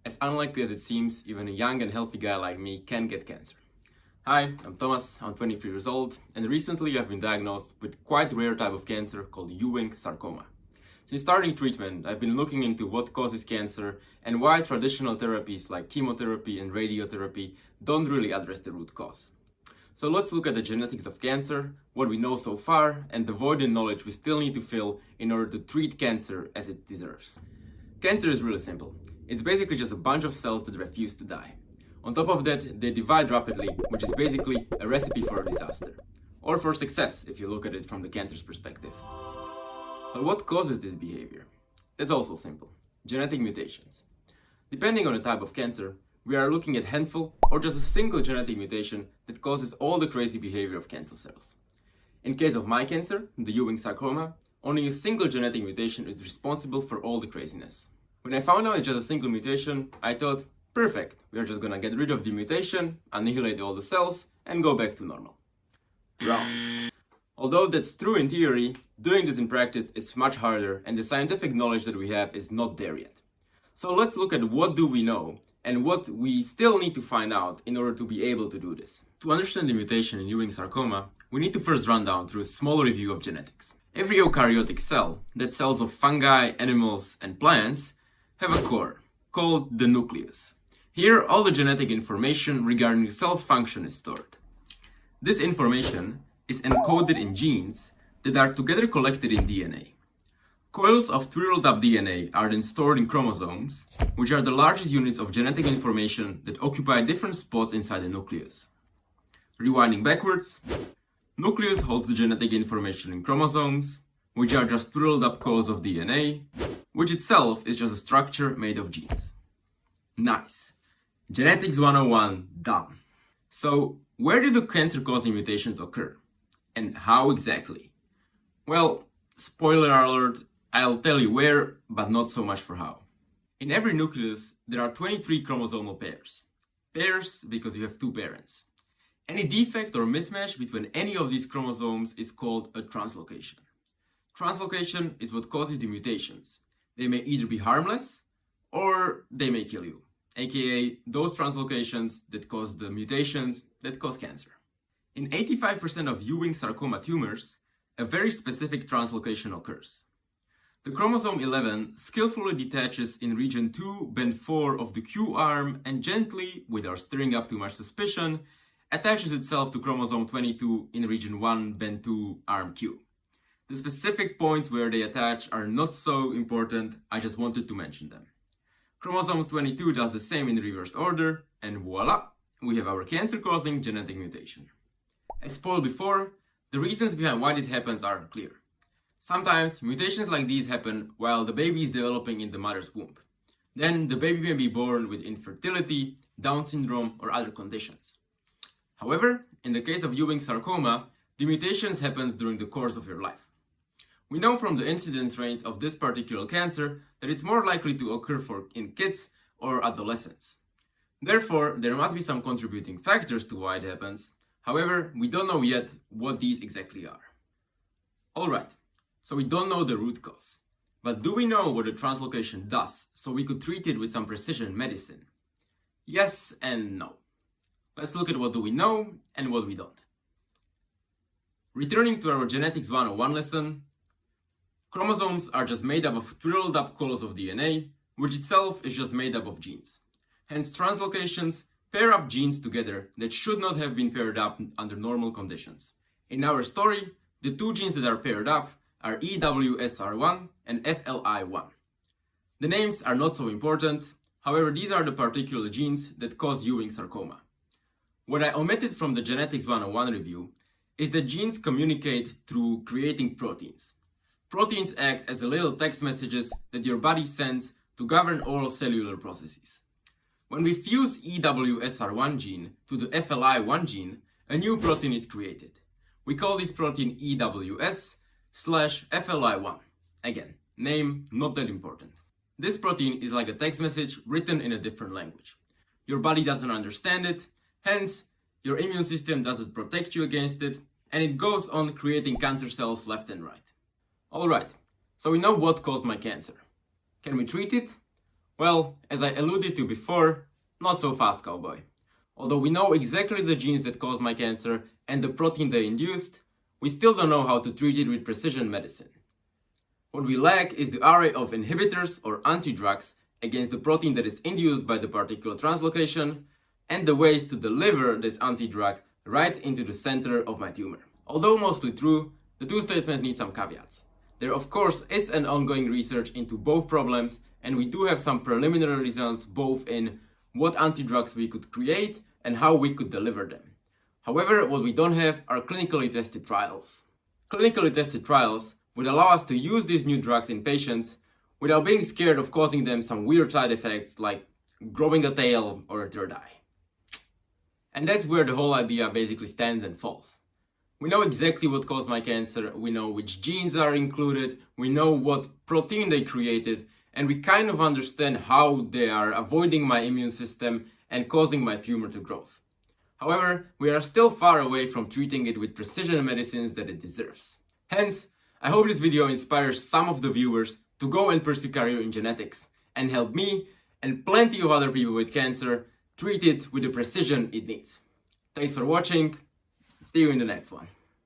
As unlikely as it seems, even a young and healthy guy like me can get cancer. Hi, I'm Thomas, I'm 23 years old, and recently I've been diagnosed with quite a rare type of cancer called Ewing sarcoma. Since starting treatment, I've been looking into what causes cancer and why traditional therapies like chemotherapy and radiotherapy don't really address the root cause. So let's look at the genetics of cancer, what we know so far, and the void in knowledge we still need to fill in order to treat cancer as it deserves. Cancer is really simple. It's basically just a bunch of cells that refuse to die. On top of that, they divide rapidly, which is basically a recipe for a disaster. Or for success, if you look at it from the cancer's perspective. But what causes this behavior? That's also simple. Genetic mutations. Depending on the type of cancer, we are looking at a handful or just a single genetic mutation that causes all the crazy behavior of cancer cells. In case of my cancer, the Ewing sarcoma, only a single genetic mutation is responsible for all the craziness. When I found out it's just a single mutation, I thought, perfect, we are just gonna get rid of the mutation, annihilate all the cells, and go back to normal. Wrong. Although that's true in theory, doing this in practice is much harder and the scientific knowledge that we have is not there yet. So let's look at what do we know and what we still need to find out in order to be able to do this. To understand the mutation in Ewing sarcoma, we need to first run down through a small review of genetics. Every eukaryotic cell, that's cells of fungi, animals, and plants, have a core, called the nucleus. Here, all the genetic information regarding the cell's function is stored. This information is encoded in genes that are together collected in DNA. Coils of twirled up DNA are then stored in chromosomes, which are the largest units of genetic information that occupy different spots inside the nucleus. Rewinding backwards, nucleus holds the genetic information in chromosomes, which are just twirled up coils of DNA, which itself is just a structure made of genes. Nice. Genetics 101 done. So, where do the cancer-causing mutations occur? And how exactly? Well, spoiler alert, I'll tell you where, but not so much for how. In every nucleus, there are 23 chromosomal pairs. Pairs because you have two parents. Any defect or mismatch between any of these chromosomes is called a translocation. Translocation is what causes the mutations. They may either be harmless or they may kill you, aka those translocations that cause the mutations that cause cancer. In 85% of Ewing sarcoma tumors, a very specific translocation occurs. The chromosome 11 skillfully detaches in region 2 bend 4 of the Q arm and gently, without stirring up too much suspicion, attaches itself to chromosome 22 in region 1 bend 2 arm Q. The specific points where they attach are not so important, I just wanted to mention them. Chromosome 22 does the same in reversed order, and voila, we have our cancer-causing genetic mutation. As spoiled before, the reasons behind why this happens are unclear. Sometimes mutations like these happen while the baby is developing in the mother's womb. Then the baby may be born with infertility, Down syndrome, or other conditions. However, in the case of Ewing sarcoma, the mutations happen during the course of your life. We know from the incidence rates of this particular cancer that it's more likely to occur in kids or adolescents. Therefore, there must be some contributing factors to why it happens. However, we don't know yet what these exactly are. Alright, so we don't know the root cause. But do we know what the translocation does so we could treat it with some precision medicine? Yes and no. Let's look at what do we know and what we don't. Returning to our Genetics 101 lesson, chromosomes are just made up of twirled up coils of DNA, which itself is just made up of genes. Hence, translocations pair up genes together that should not have been paired up under normal conditions. In our story, the two genes that are paired up are EWSR1 and FLI1. The names are not so important, however these are the particular genes that cause Ewing sarcoma. What I omitted from the Genetics 101 review is that genes communicate through creating proteins. Proteins act as little text messages that your body sends to govern all cellular processes. When we fuse EWSR1 gene to the FLI1 gene, a new protein is created. We call this protein EWS/FLI1. Again, name not that important. This protein is like a text message written in a different language. Your body doesn't understand it, hence your immune system doesn't protect you against it, and it goes on creating cancer cells left and right. Alright, so we know what caused my cancer. Can we treat it? Well, as I alluded to before, not so fast, cowboy. Although we know exactly the genes that cause my cancer and the protein they induced, we still don't know how to treat it with precision medicine. What we lack is the array of inhibitors or antidrugs against the protein that is induced by the particular translocation, and the ways to deliver this antidrug right into the center of my tumor. Although mostly true, the two statements need some caveats. There of course is an ongoing research into both problems, and we do have some preliminary results both in what antidrugs we could create and how we could deliver them. However, what we don't have are clinically tested trials. Clinically tested trials would allow us to use these new drugs in patients without being scared of causing them some weird side effects like growing a tail or a third eye. And that's where the whole idea basically stands and falls. We know exactly what caused my cancer, we know which genes are included, we know what protein they created, and we kind of understand how they are avoiding my immune system and causing my tumor to grow. However, we are still far away from treating it with precision medicines that it deserves. Hence, I hope this video inspires some of the viewers to go and pursue career in genetics and help me and plenty of other people with cancer treat it with the precision it needs. Thanks for watching. See you in the next one.